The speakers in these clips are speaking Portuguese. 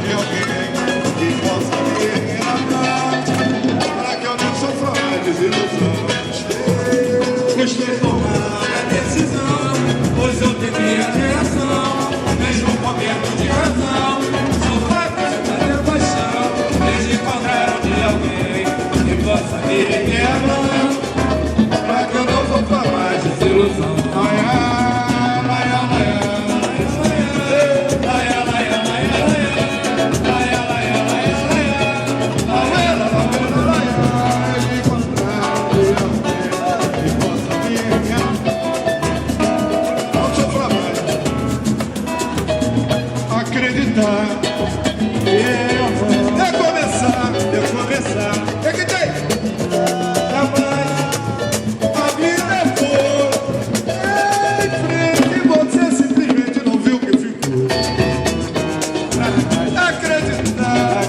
de alguém que possa me enganar, para que eu não sofra mais desilusões. Gostei de tomar a decisão, pois eu temi a reação, mesmo coberto de razão. Sou fraco de ter paixão, desde encontrar de alguém que possa me enganar, Para que eu não sofra mais desilusão. Acreditar, recomeçar, é que tem. Jamais a vida é boa, em frente você simplesmente não viu o que ficou. Acreditar,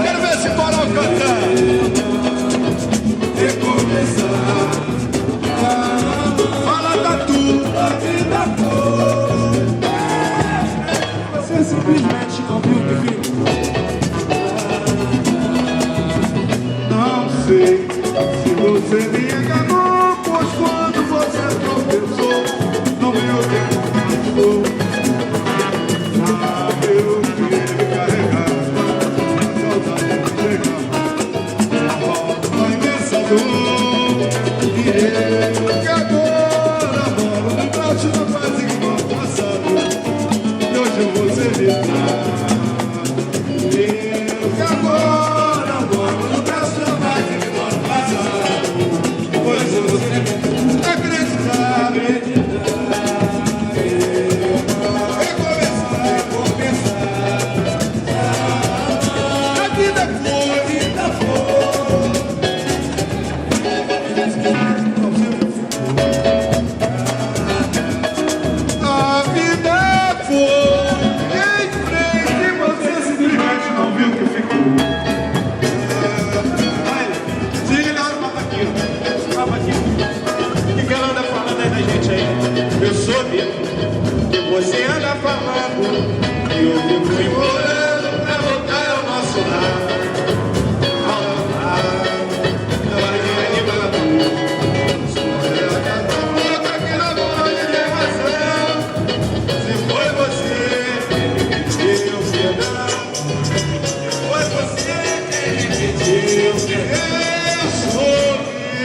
quero ver esse coral cantar. Recomeçar, Fala da tua vida boa. você simplesmente não viu o que ficou. Não sei se você me enganou, pois quando você tropeçou, não viu o que ficou. Sabe eu tive que carregar a saudade de chegar, uma imensa dor. E eu que agora moro no braço da paz e no passado, e hoje você me dá. Eu que agora moro no braço da paz e no passado, hoje você me dá. Acreditar, recomeçar. A vida foi, a vida foi em frente, você simplesmente não viu o que ficou. Se liga no papo aqui, o que ela anda falando aí da gente aí? Eu soube que você anda falando e eu fico implorando pra voltar ao nosso lar.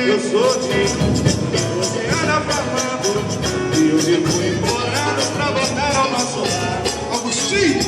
Eu sou de você anda falando e eu fico implorando pra voltar ao nosso lar. Agostinho!